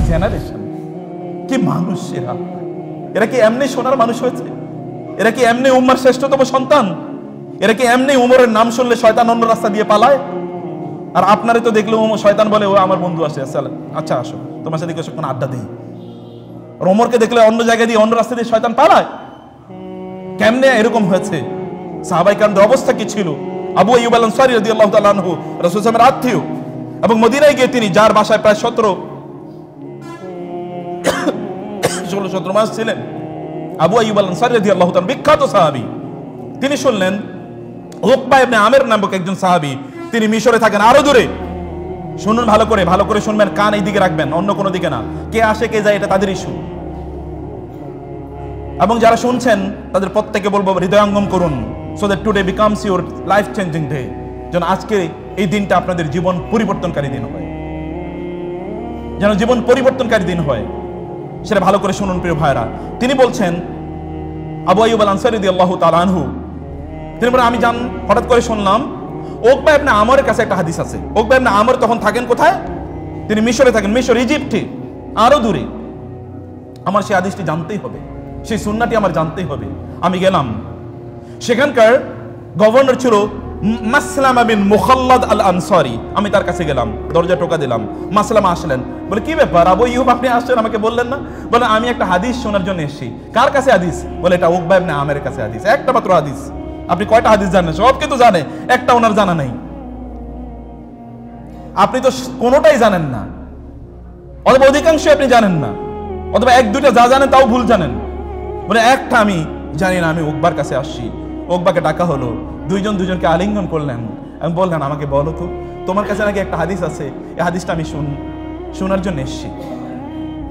Generation, কি মানুষ এরা! এরা কি এমনি সোনার মানুষ হয়েছে? এরা কি এমনি উম্মার শ্রেষ্ঠতম সন্তান? এরা কি এমনি উমরের নাম শুনলে শয়তান অন্য রাস্তা দিয়ে পালায়? আর আপনারে তো দেখলে শয়তান বলে, ও আমার বন্ধু আসে, আচ্ছা আসো, তোমার সাথে কিছুক্ষণ আড্ডা দিই। আর ওমরকে দেখলে অন্য জায়গায় দিয়ে, অন্য রাস্তা দিয়ে শয়তান পালায়। কেমনে এরকম হয়েছে? সাহাবায়ে কেরামদের অবস্থা কি ছিল? আবু আইয়ুব আল আনসারী রাদিয়াল্লাহু তাআলা আনহু রাসূল সাল্লাল্লাহু আলাইহি ওয়াসাল্লামের আত্মীয়, এবং মদিনায় গিয়ে তিনি, যার বাসায় প্রায় 16-17 মাস ছিলেন, আবু আইয়ুব আল আনসারী রাদিয়াল্লাহু তাআলা, বিখ্যাত সাহাবী, তিনি শুনলেন উকবা ইবনে আমির নামক একজন সাহাবী, তিনি মিশরে থাকেন, আরো দূরে। শুনুন ভালো করে শুনবেন, কান এই দিকে রাখবেন, অন্য কোনো দিকে না। কে আসে কে যায় এটা তাদের ইস্যু। এবং যারা শুনছেন তাদের প্রত্যেককে বলবো, হৃদয়ঙ্গম করুন, so that today becomes your life changing day, যেন আজকে এই দিনটা আপনাদের জীবন পরিবর্তনকারী দিন হয়, যেন জীবন পরিবর্তনকারী দিন হয়। সেটা ভালো করে শুনুন প্রিয় ভাইরা। তিনি বলছেন, আবু আইয়ুব আল আনসারী রাদিয়াল্লাহু তাআলা আনহু, তিনি বলেন, আমি হঠাৎ করে শুনলাম উকবা ইবনে আমরের কাছে একটা হাদিস আছে। উকবা ইবনে আমর তখন থাকেন কোথায়? তিনি মিশরে থাকেন, মিশর, ইজিপ্টে, আরো দূরে। আমার সেই হাদিসটি জানতেই হবে, সেই সুন্নাহটি আমার জানতেই হবে। আমি গেলাম, সেখানকার গভর্নর ছিল মাসলামা বিন মুখাল্লাদ আল আনসারী। আমি তার কাছে গেলাম, দরজা টোকা দিলাম। মাসলামা আসলেন, বলে, কি ব্যাপার আবু আইয়ুব, আপনি আসছেন, আমাকে বললেন না? বলে, আমি একটা হাদিস শোনার জন্য এসেছি। কার কাছে হাদিস? বলে, এটা উকবা ইবনে আমের কাছে হাদিস, একটা মাত্র হাদিস। আপনি কয়টা হাদিস জানেন? সব কিন্তু জানে, একটা ওনার জানা নাই। আপনি তো কোনোটাই জানেন না, অথবা অধিকাংশ আপনি জানেন না, অথবা এক দুইটা যা জানেন তাও ভুল জানেন। বলে, একটা আমি জানি না, আমি উকবার কাছে আসছি। উকবাকে ডাকা হলো, দুজনকে আলিঙ্গন করলেন এবং বললেন, আমাকে বলো তো, তোমার কাছে নাকি একটা হাদিস আছে, এই হাদিসটা আমি শোনার জন্য এসেছি।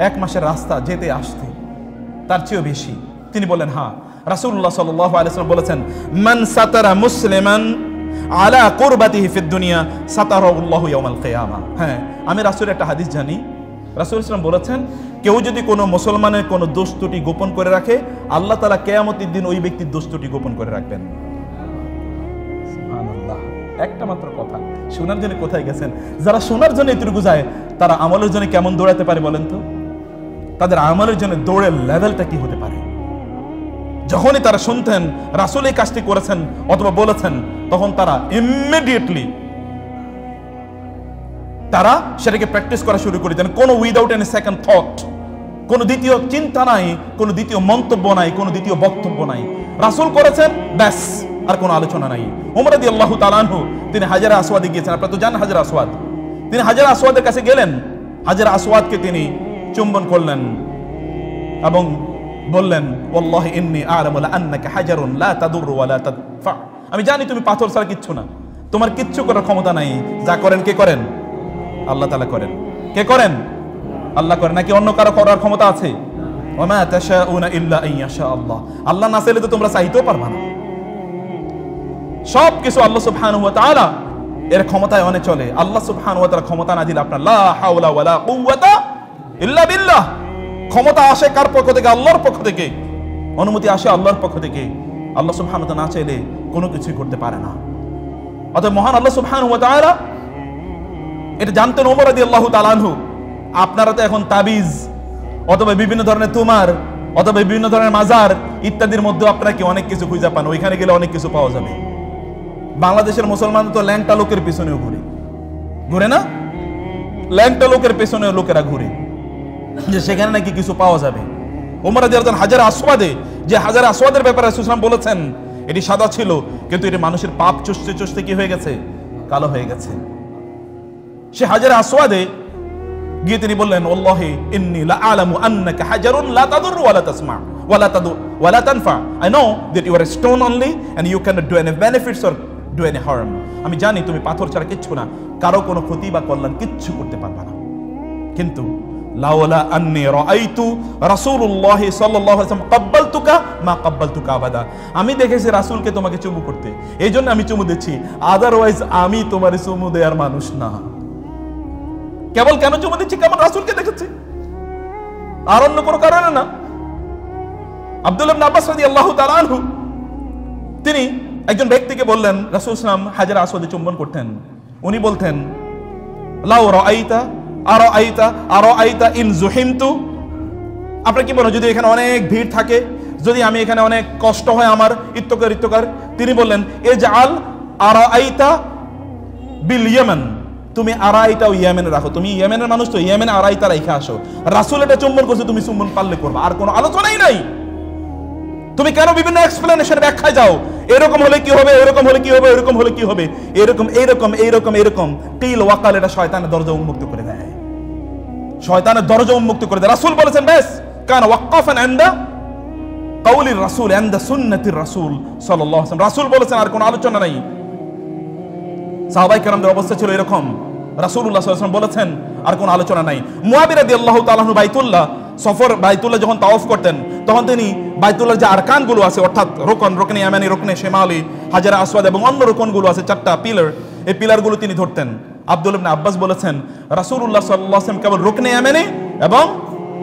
1 মাসের রাস্তা যেতে আসতে, তার চেয়েও বেশি। তিনি বললেন, হ্যাঁ, রাসূলুল্লাহ সাল্লাল্লাহু আলাইহি ওয়াসাল্লাম বলেছেন, মান সাতারা মুসলিমান আলা কুরবাতিহি ফিদ দুনিয়া সাতারাহুল্লাহু ইয়াউমাল কিয়ামা। হ্যাঁ, আমি রাসূলের একটা হাদিস জানি। রাসূল সাল্লাল্লাহু আলাইহি ওয়াসাল্লাম বলেছেন, কেউ যদি কোনো মুসলমানের কোনো দোষ ত্রুটি গোপন করে রাখে, আল্লাহ তাআলা কিয়ামতের দিন ওই ব্যক্তির দোষ ত্রুটি গোপন করে রাখবেন। সুবহানাল্লাহ, একটা মাত্র কথা শোনার জন্য কোথায় গেছেন? যারা শোনার জন্য এতটুকু যায়, তারা আমলের জন্য কেমন দৌড়াতে পারে বলেন তো? তাদের আমলের জন্য দৌড়ের লেভেলটা কি হতে পারে? যখনই তারা শুনতেন রাসূল এই কাজটি করেছেন অথবা বলেছেন, তখন তারা ইমিডিয়েটলি তারা সেটাকে প্র্যাকটিস করা শুরু করে দেন, কোনো উইদাউট এনি সেকেন্ড থট, কোনো দ্বিতীয় চিন্তা নাই, কোনো দ্বিতীয় মন্তব্য নাই, কোনো দ্বিতীয় বক্তব্য নাই। রাসূল করেছেন, ব্যাস, আর কোনো আলোচনা নাই। ওমর রাদিয়াল্লাহু তাআলা আনহু, তিনি হাজারে আসওয়াদে গিয়েছেন। আপনারা তো জানেন হাজারে আসওয়াদ। তিনি হাজারে আসওয়াদের কাছে গেলেন, হাজারে আসওয়াদকে তিনি চুম্বন করলেন এবং বললেন, ওয়াল্লাহি ইন্নী আ'লামু আন্নাকা হাজারুন লা তাদুররু ওয়া লা তাদফা। আমি জানি তুমি পাথর ছাড়া কিচ্ছু না, তোমার কিচ্ছু করার ক্ষমতা নাই। যা করেন কে করেন? আল্লাহ তাআলা করেন। কে করেন? আল্লাহ করেন। নাকি অন্য কারো করার ক্ষমতা আছে? ওয়া মা তাশাউনা ইল্লা আন ইয়াশা আল্লাহ। আল্লাহ না চাইলে তো তোমরা চাইতেও পারবা না। সব কিছু আল্লাহ সুবহানাহু ওয়া তাআলা এর ক্ষমতায় অনে চলে। আল্লাহ সুবহানাহু ওয়া তাআলা ক্ষমতা না দিলে আপনার লা হাওলা ওয়ালা কুওয়াতা ইল্লা বিল্লাহ। ক্ষমতা আসে কার পক্ষ থেকে? আল্লাহর পক্ষ থেকে। অনুমতি আসে আল্লাহর পক্ষ থেকে। আল্লাহ সুবহানাহু ওয়া তাআলা না চাইলে কোনো কিছুই করতে পারে না। অতএব মহান আল্লাহ সুবহানাহু ওয়া তাআলা এটা জানতেন ওমর রাদিয়াল্লাহু তাআলা আনহু। আপনারা তো এখন তাবিজ অথবা বিভিন্ন ধরনের তুমার অথবা বিভিন্ন ধরনের মাজার ইত্যাদির মধ্যে আপনারা কি অনেক কিছু খুঁজে পান, ওইখানে গেলে অনেক কিছু পাওয়া যাবে। বাংলাদেশের মুসলমান তো ল্যাংটা লোকের পেছনেও ঘুরে না? ল্যাংটা লোকের পেছনেও লোকেরা ঘুরে, যে সেখানে নাকি কিছু পাওয়া যাবে। ওমর রাদিয়াল্লাহু তাআলা হাজার আসওয়াদে, যে হাজার আসওয়াদের ব্যাপারে রাসূল সাল্লাল্লাহু আলাইহি ওয়াসাল্লাম বলেছেন এটি সাদা ছিল, কিন্তু এটি মানুষের পাপ চষতে চষতে কি হয়ে গেছে? কালো হয়ে গেছে। সে হাজার আসওয়াদে গিয়ে তিনি বললেন, ওয়াল্লাহি ইন্নী লা আ'লামু আন্নাকা হাজারুন লা তাদুররু ওয়া লা তাসমা ওয়া লা তাদু ওয়া লা তানফা। I know that you are a stone only and you can not do any benefits or do any harm. আমি জানি তুমি পাথর ছাড়া কিচ্ছু না, কারো কোনো ক্ষতি বা কল্যাণ কিচ্ছু করতে পারবা না। কিন্তু লাওলা আন্নী রাআইতু রাসূলুল্লাহ সাল্লাল্লাহু আলাইহি ওয়াসাল্লাম ক্বাব্বালতুকা মা ক্বাব্বালতুকা আবাদা। আমি দেখেছি রাসূলকে তোমাকে চুমু করতে, এইজন্য আমি চুমু দিচ্ছি, আদারওয়াইজ আমি তোমারে চুমু দেওয়ার মানুষ না। কেবল কেন চুমু দিচ্ছি? কেমন রাসূলকে দেখেছি, আর অন্য কোনো কারণে না। আব্দুল্লাহ ইবনে আব্বাস রাদিয়াল্লাহু তাআলা আনহু, তিনি একজন ব্যক্তিকে বললেন, রাসূল সাল্লাল্লাহু আলাইহি ওয়াসাল্লাম হাজার আসওয়াদে চুম্বন করতেন। উনি বলতেন, লাউ রাআইতা আরো আইতা ইন জুহিমতু, আপনার কি বলেন যদি এখানে অনেক ভিড় থাকে, যদি আমি এখানে অনেক কষ্ট হয় আমার ইত্তকার। তিনি বললেন এজআল আরাইতা বিল ইয়ামান, তুমি আরাইতা ইয়ামেনে রাখো, তুমি ইয়ামেনের মানুষ তো ইয়ামেনে আরাইতা রাইখা আসো। রাসূল এটা চুম্বন করছে, তুমি চুম্বন পারলে করবা, আর কোনো আলোচনাই নাই। তুমি কেন বিভিন্ন এক্সপ্লেনেশন ব্যাখ্যায় যাও, এরকম হলে কি হবে, এরকম হলে কি হবে, এরকম হলে কি হবে, এরকম কিল ওয়াকাল, এটা শয়তানের দরজা উন্মুক্ত করে দেয়, শয়তানের দরজা উন্মুক্ত করে দেয়। রাসূল বলেছেন বেশ কান ওয়াক্কাফান ইনদা কাউলির রাসূল ইনদা সুন্নাতির রাসূল সাল্লাল্লাহু আলাইহি ওয়াসাল্লাম। রাসূল বলেছেন, আর কোনো আলোচনা নাই। সাহাবায়ে কেরামদের অবস্থা ছিল এরকম, রাসূলুল্লাহ সাল্লাল্লাহু আলাইহি ওয়াসাল্লাম বলেছেন, আর কোনো আলোচনা নাই। মুয়াবিয়া রাদিয়াল্লাহু তাআলা আনহু বাইতুল্লাহ যখন তাওয়াফ করতেন, তখন তিনি বাইতুল্লাহর যে আরকানগুলো আছে, অর্থাৎ রুকনে ইয়ামানি, রুকনে শিমালি, হাজারে আসওয়াদ এবং অন্য রুকনগুলো আছে, 4টা পিলার, এই পিলারগুলো তিনি ধরতেন। আব্দুল্লাহ ইবনে আব্বাস বলেছেন, রাসূলুল্লাহ সাল্লাল্লাহু আলাইহি ওয়াসাল্লাম কেবল রুকনে ইয়ামানি এবং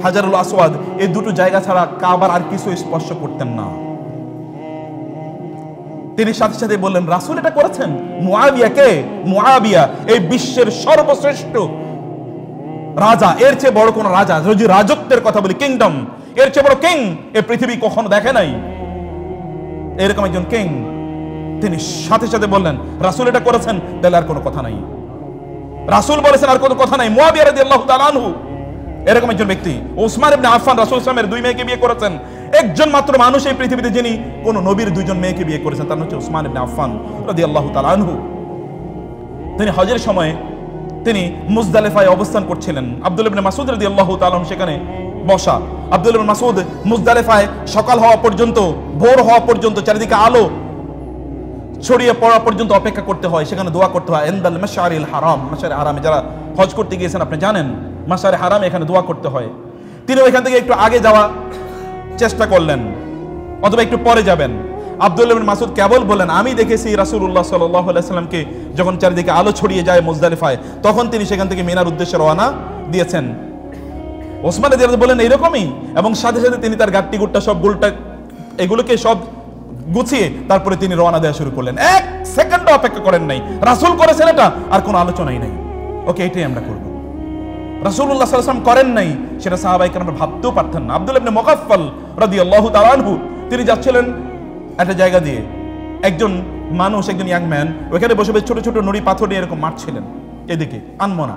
হাজারুল আসওয়াদ এই দুটো জায়গা ছাড়া কাবার আর কিছু স্পর্শ করতেন না। তিনি সাথে সাথে বললেন, রাসূল এটা করেছেন। মুআবিয়া এই বিশ্বের সর্বশ্রেষ্ঠ রাজা, এর চেয়ে বড় কোন রাজা, যদি রাজত্বের কথা বলি, কিংডম, এর চেয়ে বড় কিং এই পৃথিবী কখনো দেখে নাই, এরকম একজন কিং। তিনি সাথে সাথে বললেন, রাসূল এটা করেছেন, তাহলে আর কোনো কথা নাই। রাসূল বলেছেন, আর কোনো কথা নাই। মুয়াবিয়া রাদিয়াল্লাহু তাআলা আনহু এরকম একজন ব্যক্তি। ওসমান ইবনে আফফান রাসূল সাল্লাল্লাহু আলাইহি ওয়াসাল্লামের 2 মেয়েকে বিয়ে করেছেন। একজন মাত্র মানুষ এই পৃথিবীতে যিনি কোন নবীর 2জন মেয়েকে বিয়ে করেছেন, তার নাম হচ্ছে ওসমান ইবনে আফফান রাদিয়াল্লাহু তাআলা আনহু। তিনি হজের সময় তিনি মুজদালিফায় অবস্থান করছিলেন। আব্দুল্লাহ ইবনে মাসউদ রাদিয়াল্লাহু তাআলা আনহু সেখানে বসা। আব্দুল্লাহ ইবনে মাসউদ মুজদালিফায় সকাল হওয়া পর্যন্ত, ভোর হওয়া পর্যন্ত, চারিদিকে আলো ছড়িয়ে পড়া পর্যন্ত অপেক্ষা করতে হয়, সেখানে দোয়া করতে হয়। ইনদাল মাশআরিল হারাম, মাশআরে হারামে যারা হজ করতে গিয়েছেন আপনি জানেন, মাশআরে হারামে এখানে দোয়া করতে হয়। তিনি ওইখান থেকে একটু আগে যাওয়া চেষ্টা করলেন, অথবা একটু পরে যাবেন। আব্দুল্লাহ ইবনে মাসউদ কেবল বলেন, আমি দেখেছি রাসূলুল্লাহ সাল্লাল্লাহু আলাইহি ওয়াসাল্লামকে যখন চারিদিকে আলো ছড়িয়ে যায় মুজদালিফায়, তখন তিনি সেখান থেকে মিনার উদ্দেশ্যে রওনা দিয়েছেন। ওসমান রাদিয়াল্লাহু বলেন এইরকমই, এবং সাথে সাথে তিনি তার গাট্টি গুট্টা সব এগুলোকে সব গুছিয়ে তারপরে তিনি রওনা দেওয়া শুরু করলেন। 1 সেকেন্ড অপেক্ষা করেন নাই, রাসূল করেছেন এটা, আর কোনো আলোচনাই নাই। ওকে, এটাই আমরা করব। রাসূলুল্লাহ সাল্লাল্লাহু আলাইহি ওয়াসাল্লাম করেন নাই, সেটা সাহাবায়ে কেরাম ভাবতেও পারতেন না। আব্দুল্লাহ ইবনে মুগাফফাল রাদিয়াল্লাহু তাআলা আনহু তিনি যাচ্ছিলেন একটা জায়গা দিয়ে, একজন মানুষ, একজন ইয়াং ম্যান ওখানে বসে বসে ছোট ছোট নুড়ি পাথর নিয়ে এরকম মারছিলেন, এদিকে আনমনা।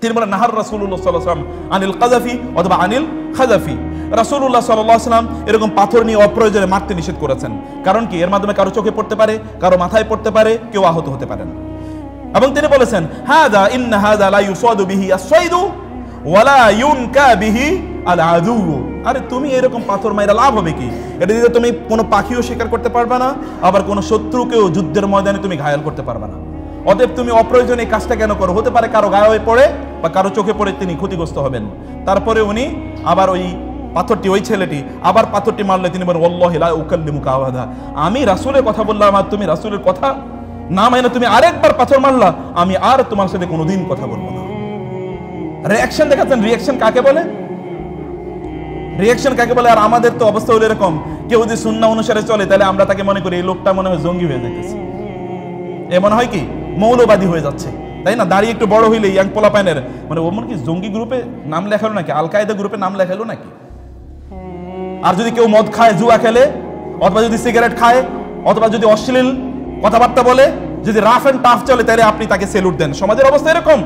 তিনি বলেন, নাহার রাসূলুল্লাহ সাল্লাল্লাহু আলাইহি ওয়াসাল্লাম আনিল কাযাফি অথবা আনিল খাযাফি। রাসূলুল্লাহ সাল্লাল্লাহু আলাইহি ওয়াসাল্লাম এরকম পাথর নিয়ে অপ্রয়োজনে মারতে নিষেধ করেছেন। কারণ কি, এর মাধ্যমে কারো চোখে পড়তে পারে, কারো মাথায় পড়তে পারে, কেউ আহত হতে পারেন। এবং তিনি বলেছেন, হাযা ইন্না হাযা লা ইউসাদু বিহি আস-সাইদু ওয়ালা ইউনকা বিহি আল আদু। আরে তুমি এরকম পাথর মাইরা লাভ হবে কি? এটা দিয়ে তুমি কোনো পাখিও শিকার করতে পারবে না, আবার কোনো শত্রুকেও যুদ্ধের ময়দানে তুমি ঘায়াল করতে পারবে না। অতএব তুমি অপ্রয়োজনে এই কাজটা কেন করো? হতে পারে কারো গায়ে পড়ে বা কারো চোখে পড়ে তিনি ক্ষতিগ্রস্ত হবেন। তারপরে উনি আবার ওই পাথরটি, ওই ছেলেটি আবার পাথরটি মারলে তিনি বলেন, ওয়াল্লাহি লা উকাল্লিমুকা আবাদা, আমি রাসূলের কথা বললাম আর তুমি রাসূলের কথা না মানে তুমি আরেকবার পাথর মারলা, আমি আর তোমার সাথে কোনোদিন কথা বলবো না। রিঅ্যাকশন দেখাচ্ছেন, রিঅ্যাকশন কাকে বলে? রিঅ্যাকশন কাকে বলে? আর আমাদের তো অবস্থা হলো এরকম, কেউ যদি সুন্নাহ অনুসারে চলে তাহলে আমরা তাকে মনে করি এই লোকটা মনে হয় জঙ্গি হয়ে যাইতেছে, এ মনে হয় কি মৌলবাদী হয়ে যাচ্ছে, তাই না? দাঁড়িয়ে একটু বড় হইলে ইয়াং পোলাপাইনের মানে ও মনে কি জঙ্গি গ্রুপে নাম লেখালো নাকি, আল কায়দা গ্রুপে নাম লেখালো নাকি? আর যদি কেউ মদ খায়, জুয়া খেলে, অথবা যদি সিগারেট খায়, অথবা যদি অশ্লীল কথাবার্তা বলে, যদি রাফ এন্ড টাফ চলে, তাহলে আপনি তাকে সেলুট দেন। সমাজের অবস্থা এরকম,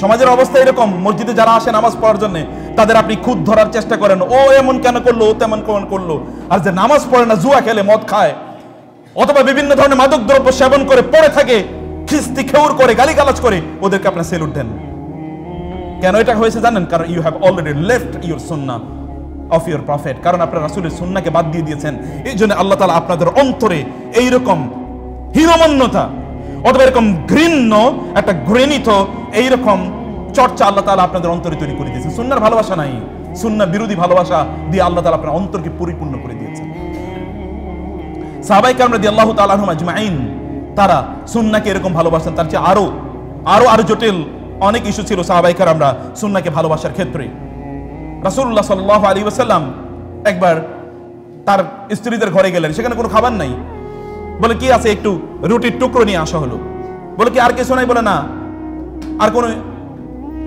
সমাজের অবস্থা এরকম। মসজিদে যারা আসে নামাজ পড়ার জন্য, তাদের আপনি খুদ ধরার চেষ্টা করেন, ও এমন কেন করলো, ও তেমন কেমন করলো। আর যে নামাজ পড়ে না, জুয়া খেলে, মদ খায়, অথবা বিভিন্ন ধরনের মাদক দ্রব্য সেবন করে পড়ে থাকে, খিস্তি খেউর করে, গালিগালাজ করে, ওদেরকে আপনার সেলুট দেন। কেন এটা হয়েছে জানেন? কারণ you have already left your সুন্নাহ অফ ইউর প্রফেট। কারণ আপনারা রাসূলের সুন্নাহকে বাদ দিয়ে দিয়েছেন। এই জন্য আল্লাহ তাআলা আপনাদের অন্তরে এইরকম হীনমন্যতা অথবা এরকম ঘৃণ্য একটা ঘৃণিত এইরকম চর্চা আল্লাহ তাআলা আপনাদের অন্তরে তৈরি করে দিয়েছেন। সুন্নাহর ভালোবাসা নাই, সুন্নাহ বিরোধী ভালোবাসা দিয়ে আল্লাহ তাআলা আপনার অন্তরকে পরিপূর্ণ করে দিয়েছেন। সাহাবায়ে কেরাম রাদিয়াল্লাহু তাআলা আনহুম আজমাইন তারা সুন্নাহকে এরকম ভালোবাসেন। তার চেয়ে আরো জটিল অনেক ইস্যু ছিল সাহাবায়ে কেরামরা সুন্নাহকে ভালোবাসার ক্ষেত্রে। রাসূলুল্লাহ সাল্লাল্লাহু আলাইহি ওয়াসাল্লাম একবার তার স্ত্রীদের ঘরে গেলেন, সেখানে কোনো খাবার নাই। বলে কি আছে? একটু রুটির টুকরো নিয়ে আসা হলো। বলে কি আর কিছু নাই? বলে না, আর কোনো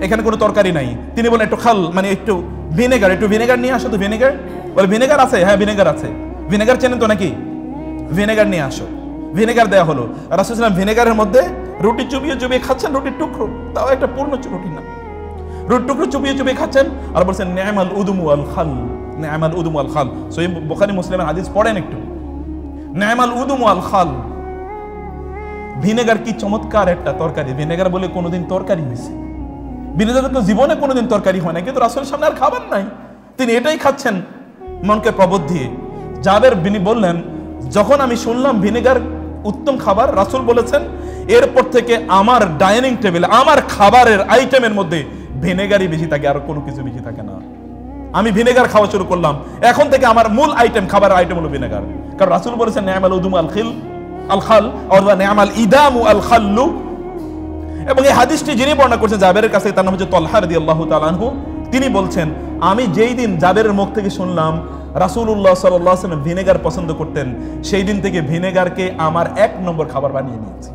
এখানে কোনো তরকারি নাই। তিনি বলেন একটু খাল, মানে একটু ভিনেগার নিয়ে আসো। তো ভিনেগার, বলে ভিনেগার আছে, হ্যাঁ ভিনেগার আছে। ভিনেগার চেনেন তো নাকি? ভিনেগার নিয়ে আসো। ভিনেগার দেওয়া হলো। রাসূল সাল্লাল্লাহু আলাইহি ওয়াসাল্লাম ভিনেগারের মধ্যে রুটি চুবিয়ে খাচ্ছেন, রুটির টুকরো, তাও একটা পূর্ণ রুটি না, রুটির টুকরো চুবিয়ে খাচ্ছেন আর বলছেন নি'মাল উদুম ওয়াল খাল, নি'মাল উদুম ওয়াল খাল। সহিহ বুখারী মুসলিমের হাদিস পড়েন একটু, নি'মাল উদুম ওয়াল খাল। ভিনেগার কি চমৎকার একটা তরকারি। ভিনেগার বলে কোনোদিন তরকারি হয়েছে? ভিনেগার তো জীবনে কোনোদিন তরকারি হয় না, কিন্তু রাসূলের সামনে আর খাবার নাই, তিনি এটাই খাচ্ছেন মনকে প্রবোধ দিয়ে। জাবের বিনি বললেন, যখন আমি শুনলাম ভিনেগার উত্তম খাবার, রাসূল বলেছেন এরপর থেকে আমার ডাইনিং টেবিলে, আমার খাবারের আইটেমের মধ্যে ভিনেগারই বেশি থাকে, আর কোনো কিছু বেশি থাকে না। আমি ভিনেগার খাওয়া শুরু করলাম, এখন থেকে আমার মূল আইটেম, খাবারের আইটেম হলো ভিনেগার। কারণ রাসূল বলেছেন নি'মাল উদুম আল খাল অথবা নি'মাল ইদামু আল খাল্লু। এবং এই হাদিসটি যিনি বর্ণনা করছেন জাবেরের কাছে, তার নাম হচ্ছে তালহা রাদিয়াল্লাহু তাআলা আনহু। তিনি বলছেন, আমি যেই দিন জাবেরের মুখ থেকে শুনলাম রাসূলুল্লাহ সাল্লাল্লাহু আলাইহি ওয়াসাল্লাম ভিনেগার পছন্দ করতেন, সেই দিন থেকে ভিনেগারকে আমার 1 নম্বর খাবার বানিয়ে নিয়েছি।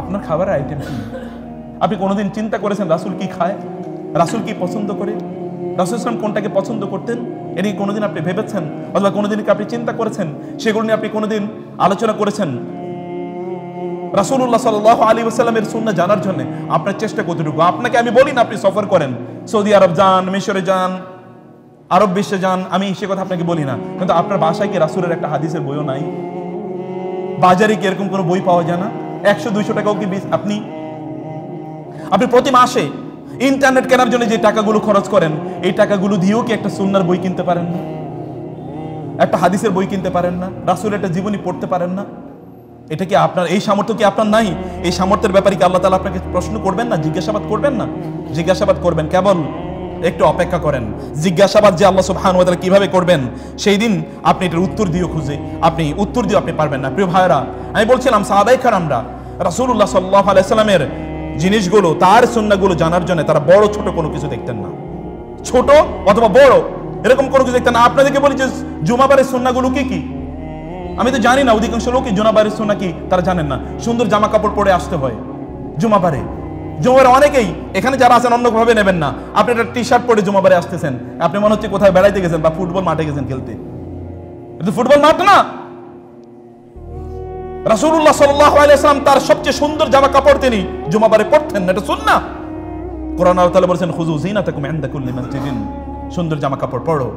আপনার খাবারের আইটেম কি? আপনি কোনোদিন চিন্তা করেছেন রাসূল কি খায়, রাসূল কি পছন্দ করে, রাসূল সাল্লাল্লাহু কোনটাকে পছন্দ করতেন? এটি কোনোদিন আপনি ভেবেছেন অথবা কোনোদিন কি আপনি চিন্তা করেছেন? সেগুলো নিয়ে আপনি কোনোদিন আলোচনা করেছেন? রাসূলুল্লাহ সাল্লাল্লাহু আলাইহি ওয়াসাল্লামের সুন্নাহ জানার জন্য আপনার চেষ্টা কতটুকু? আপনাকে আমি বলি না আপনি সফর করেন, সৌদি আরব যান, মিশরে যান, আরব বিশ্বে যান, আমি সে কথা আপনাকে বলি না, কিন্তু আপনার বাসায় কি রাসূলের একটা হাদিসের বইও নাই? বাজারে কি এরকম কোনো বই পাওয়া যায় না? 100-200 টাকাও কি আপনি প্রতি মাসে ইন্টারনেট কেনার জন্য যে টাকাগুলো খরচ করেন, এই টাকাগুলো দিয়েও কি একটা সুন্নাহর বই কিনতে পারেন না? একটা হাদিসের বই কিনতে পারেন না? রাসূলের একটা জীবনী পড়তে পারেন না? এটা কি আপনার, এই সামর্থ্য কি আপনার নাই? এই সামর্থ্যের ব্যাপারে কি আল্লাহ তাআলা আপনাকে প্রশ্ন করবেন না, জিজ্ঞাসাবাদ করবেন না? জিজ্ঞাসাবাদ করবেন, কেবল একটু অপেক্ষা করেন। জিজ্ঞাসাবাদ যে আল্লাহ সুবহানাহু ওয়া তাআলা কিভাবে করবেন, সেই দিন আপনি এটার উত্তর দিয়েও উত্তর দিয়ে আপনি পারবেন না। প্রিয় ভাইরা, আমি বলছিলাম সাহাবায়ে কেরামরা রাসূলুল্লাহ সাল্লাল্লাহু আলাইহি ওয়াসাল্লামের জিনিসগুলো, তার সুন্নাহগুলো জানার জন্য তারা বড় ছোট কোনো কিছু দেখতেন না। ছোট অথবা বড় এরকম কোনো কিছু দেখতেন না। আপনাদেরকে বলি যে জুমাবারের সুন্নাহগুলো কি কি? আমি তো জানি না, অধিকাংশ লোকই জুমাবারের সুন্নাহ কি তারা জানেন না। সুন্দর জামা কাপড় পরে আসতে হয় জুমাবারে। জুমাবারে অনেকেই এখানে যারা আছেন অন্যভাবে নেবেন না, আপনি একটা টি শার্ট পরে জুমাবারে আসতেছেন, আপনি মনে হচ্ছে কোথায় বেড়াইতে গেছেন বা ফুটবল মাঠে গেছেন খেলতে। কিন্তু ফুটবল মাঠ না। রাসূলুল্লাহ সাল্লাল্লাহু আলাইহি ওয়াসাল্লাম তার সবচেয়ে সুন্দর জামা কাপড় তিনি জুমাবারে পরতেন, এটা সুন্নাহ। কোরআন আল্লাহ তাআলা বলেছেন খুযু যিনাতাকুম ইনদা কুল্লি মাসজিদিন, সুন্দর জামা কাপড় পরো।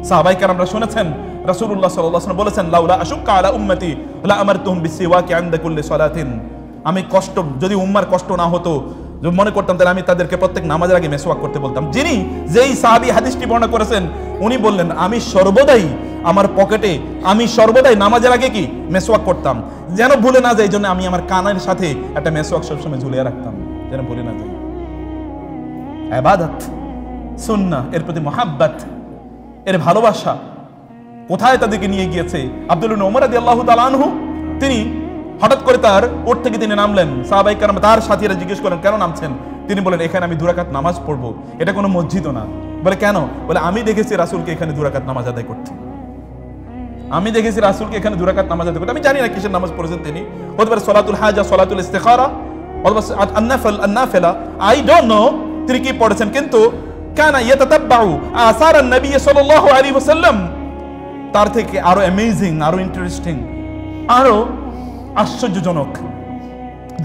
সাহাবায়ে কেরামরা শুনেছেন রাসূলুল্লাহ সাল্লাল্লাহু আলাইহি ওয়াসাল্লাম বলেছেন লাউলা আশুক্কা আলা উম্মতি লা আমারতুহুম বিসিওয়াকি ইনদা কুল্লি সালাতিন। আমি কষ্ট, যদি উম্মার কষ্ট না হতো, মনে করতাম তাহলে আমি তাদেরকে প্রত্যেক নামাজের আগে মেসওয়াক করতে বলতাম। যেই সাহাবী হাদিসটি বর্ণনা করেছেন উনি বললেন আমি সর্বদাই আমার পকেটে, আমি সর্বদাই নামাজের আগে কি মেসওয়াক করতাম, যেন ভুলে না যায়। এই জন্য আমি আমার কানের সাথে একটা মেসওয়াক সবসময় ঝুলিয়ে রাখতাম, যেন ভুলে না যায়। ইবাদত, সুন্নাহ, এর প্রতি মুহাব্বত, এর ভালোবাসা কোথায় তাদেরকে নিয়ে গিয়েছে। আব্দুল্লাহ ইবনে ওমর রাদিয়াল্লাহু তাআলা আনহু, তিনি হঠাৎ করে তার ওট থেকে তিনি নামলেন। সাহাবায়ে কেরাম তার সাথীরা জিজ্ঞেস করেন কেন নামছেন? তিনি বলেন এখানে আমি 2 রাকাত নামাজ পড়বো, এটা কোনো মসজিদও না। বলে কেন? বলে আমি দেখেছি রাসূলকে এখানে 2 রাকাত নামাজ আদায় করতে, আমি দেখেছি রাসূলকে এখানে 2 রাকাত নামাজ আদায় করতে। আমি জানি না কিসের নামাজ পড়েছেন তিনি, হতে পারে সলাতুল হাজা, সলাতুল ইস্তিখারা অথবা আন-নাফিলা, আই ডোন্ট নো তিনি কি পড়েছেন, কিন্তু কানা ইয়াতাতাব্বাউ আসার নবী সাল্লাল্লাহু আলাইহি ওয়াসাল্লাম। তার থেকে আরো অ্যামেজিং, আরো ইন্টারেস্টিং, আরো আশ্চর্যজনক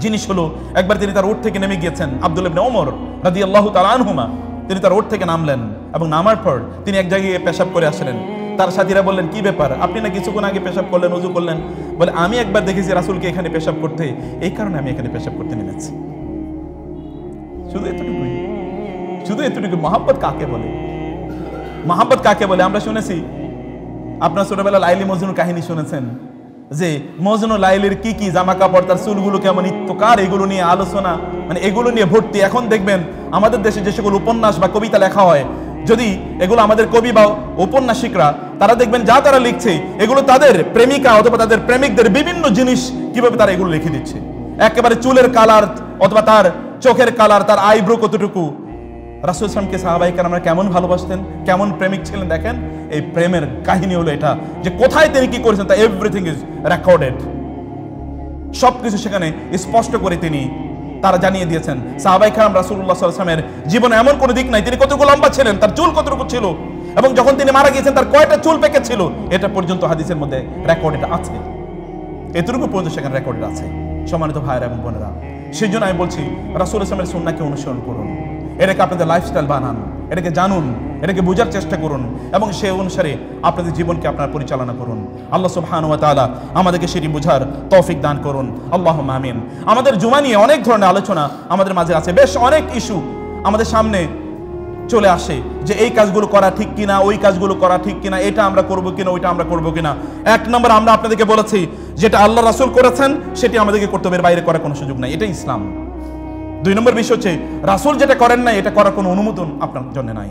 জিনিস হলো, একবার তিনি তার ওট থেকে নেমে গিয়েছেন। আব্দুল্লাহ ইবনে ওমর রাদিয়াল্লাহু তাআলা আনহুমা, তিনি তার ওট থেকে নামলেন এবং নামার পর তিনি এক জায়গায় পেশাব করে আসলেন। তার সাথীরা বললেন কি ব্যাপার, আপনি না কিছুক্ষণ আগে পেশাব করলেন, ওযু করলেন? বলে আমি একবার দেখেছি রাসূলকে এখানে পেশাব করতে, এই কারণে আমি এখানে পেশাব করতে নেমেছি। শুধু এতটুকুই, শুধু এতটুকু। মহব্বত কাকে বলে? মহব্বত কাকে বলে? আমরা শুনেছি, আপনার ছোটবেলা লাইলি মজনুর কাহিনী শুনেছেন, যে মজনু লাইলির কি কি জামা কাপড়, তার চুলগুলো কেমন ইত্তকার, এগুলো নিয়ে আলোচনা, মানে এগুলো নিয়ে ভর্তি। এখন দেখবেন আমাদের দেশে যে সকল উপন্যাস বা কবিতা লেখা হয়, যদি এগুলো আমাদের কবি বা উপন্যাসিকরা, তারা দেখবেন যা তারা লিখছে এগুলো তাদের প্রেমিকা অথবা তাদের প্রেমিকদের বিভিন্ন জিনিস কিভাবে তারা এগুলো লিখে দিচ্ছে। একেবারে চুলের কালার অথবা তার চোখের কালার, তার আইব্রো কতটুকু। রাসূল সাল্লাল্লাহু আলাইহি সাহাবায়ে কেরামরা কেমন ভালোবাসতেন, কেমন প্রেমিক ছিলেন, দেখেন। এই প্রেমের কাহিনী হলো এটা, যে কোথায় তিনি কি করেছেন তা এভরিথিং ইজ রেকর্ডেড, সবকিছু সেখানে স্পষ্ট করে তিনি তারা জানিয়ে দিয়েছেন। সাহাবায়ে কেরাম রাসূলুল্লাহ সাল্লাল্লাহু আলাইহি ওয়াসাল্লামের জীবনে এমন কোনো দিক নাই তিনি কতটুকু লম্বা ছিলেন, তার চুল কতটুকু ছিল, এবং যখন তিনি মারা গিয়েছেন তার কয়টা চুল পেকে ছিল, এটা পর্যন্ত হাদিসের মধ্যে রেকর্ডেড আছে। এতটুকু পর্যন্ত সেখানে রেকর্ডেড আছে। সম্মানিত ভাইয়েরা এবং বোনেরা, সেই জন্য আমি বলছি রাসূল ইসলামের সুন্নাহকে অনুসরণ করুন, এটাকে আপনাদের লাইফস্টাইল বানান, এটাকে জানুন, এটাকে বোঝার চেষ্টা করুন এবং সেই অনুসারে আপনাদের জীবনকে আপনারা পরিচালনা করুন। আল্লাহ সুবহানাহু ওয়া তাআলা আমাদেরকে সেটি বোঝার তৌফিক দান করুন। আল্লাহুম্মা আমিন। আমাদের জুমা নিয়ে অনেক ধরনের আলোচনা আমাদের মাঝে আছে, বেশ অনেক ইস্যু আমাদের সামনে চলে আসে যে এই কাজগুলো করা ঠিক কিনা, ওই কাজগুলো করা ঠিক কিনা, এটা আমরা করব কিনা, ওইটা আমরা করব কিনা। এক নম্বর আমরা আপনাদেরকে বলেছি যেটা আল্লাহ রাসূল করেছেন সেটি আমাদেরকে করতে হবে, এর বাইরে করার কোনো সুযোগ নাই, এটাই ইসলাম। দুই নম্বর বিষয় হচ্ছে রাসূল যেটা করেন নাই এটা করার কোনো অনুমোদন আপনার জন্য নাই।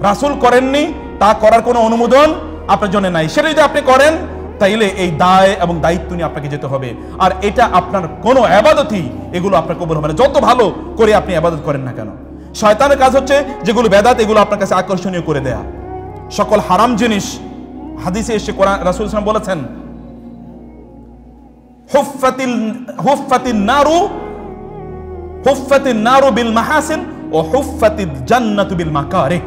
রাসূল করেননি তা করার কোনো অনুমোদন আপনার জন্য নাই। সেটা যদি আপনি করেন তাইলে এই দায় এবং দায়িত্ব নিয়ে আপনাকে যেতে হবে। আর এটা আপনার কোনো ইবাদতই এগুলো আপনার কবুল হবে না, যত ভালো করে আপনি ইবাদত করেন না কেন। শয়তানের কাজ হচ্ছে যেগুলো বেদাত এগুলো আপনার কাছে আকর্ষণীয় করে দেয়া। সকল হারাম জিনিস হাদিসে এসে কোরআন রাসূল সাল্লাল্লাহু আলাইহি ওয়াসাল্লাম বলেছেন হুফফাতিন নারু বিল মাহাসিন ও হুফফাতিল জান্নাতু বিল মাকারিহ।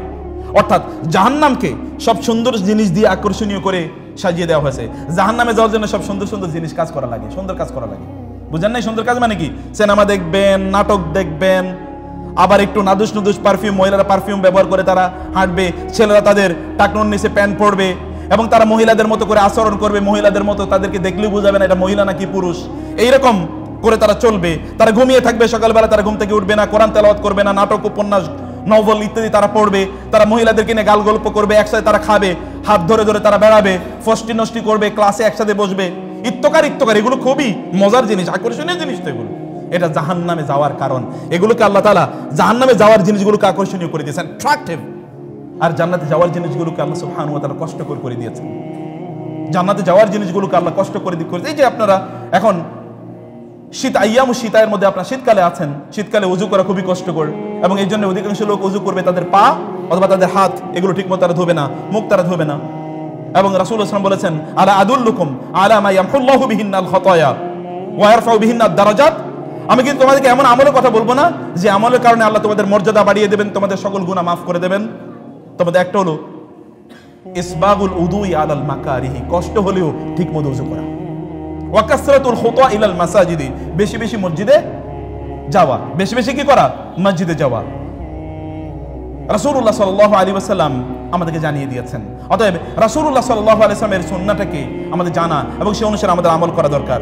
অর্থাৎ জাহান্নামকে সব সুন্দর জিনিস দিয়ে আকর্ষণীয় করে সাজিয়ে দেওয়া হয়েছে। জাহান্নামে যাওয়ার জন্য সব সুন্দর সুন্দর জিনিস কাজ করা লাগে, সুন্দর কাজ করা লাগে। বুঝেন নাই সুন্দর কাজ মানে কি? সিনেমা দেখবেন, নাটক দেখবেন, আবার একটু নাদুস নুদুস পারফিউম, মহিলারা পারফিউম ব্যবহার করে তারা হাঁটবে, ছেলেরা তাদের টাকনোর নিচে প্যান্ট পরবে এবং তারা মহিলাদের মতো করে আচরণ করবে, মহিলাদের মতো তাদেরকে দেখলেও বোঝাবে না এটা মহিলা নাকি পুরুষ, এইরকম করে তারা চলবে। তারা ঘুমিয়ে থাকবে, সকালবেলা তারা ঘুম থেকে উঠবে না, কোরআন তেলাওয়াত করবে না, নাটক উপন্যাস নভেল ইত্যাদি তারা পড়বে, তারা মহিলাদেরকে নিয়ে গাল গল্প করবে, একসাথে তারা খাবে, হাত ধরে ধরে তারা বেড়াবে, ফষ্টি নষ্টি করবে, ক্লাসে একসাথে বসবে, ইত্তকার এগুলো খুবই মজার জিনিস, আকর্ষণীয় জিনিস। তো এগুলো এটা জাহান্নামে যাওয়ার কারণ। এগুলোকে আল্লাহ তাআলা জাহান্নামে যাওয়ার জিনিসগুলোকে আকর্ষণীয় করে দিয়েছেন, অ্যাট্রাক্টিভ। আর জান্নাতে যাওয়ার জিনিসগুলোকে আল্লাহ সুবহানাহু ওয়া তাআলা কষ্টকর করে দিয়েছেন। জান্নাতে যাওয়ার জিনিসগুলোকে আল্লাহ কষ্ট করে দিয়েছেন। এই যে আপনারা এখন শীত আইয়াম শীতের মধ্যে আপনারা শীতকালে আছেন, শীতকালে ওযু করা খুবই কষ্টকর এবং এই জন্য অধিকাংশ লোক ওযু করবে তাদের পা অথবা তাদের হাত, এগুলো ঠিকমতো তারা ধোবে না, মুখ তারা ধোবে না। এবং রাসূলুল্লাহ সাল্লাল্লাহু আলাইহি ওয়াসাল্লাম বলেছেন আলা আদুল্লুকুম আলা মা ইয়ামহুল্লাহু বিহিন্নাল খাতায়া ওয়া ইয়ারফাউ বিহিন্নাদ দারাজাত। আমি কিন্তু তোমাদেরকে এমন আমলের কথা বলবো না যে আমলের কারণে আল্লাহ তোমাদের মর্যাদা বাড়িয়ে দেবেন, তোমাদের সকল গুনাহ মাফ করে দেবেন। তোমাদের একটা হলো ইসবাগুল উদুই আলাল মাকারিহি, কষ্ট হলেও ঠিকমতো ওযু করা। ওয়া কাসরাতুল খুতা ইলাল মাসাজিদি, বেশি বেশি মসজিদে যাওয়া, বেশি বেশি কি করা? মসজিদে যাওয়া। রাসূলুল্লাহ সাল্লাল্লাহু আলাইহি ওয়াসাল্লাম আমাদেরকে জানিয়ে দিয়েছেন। অতএব রাসূলুল্লাহ সাল্লাল্লাহু আলাইহি ওয়াসাল্লামের সুন্নাহটাকে আমাদের জানা এবং সেই অনুসারে আমাদের আমল করা দরকার।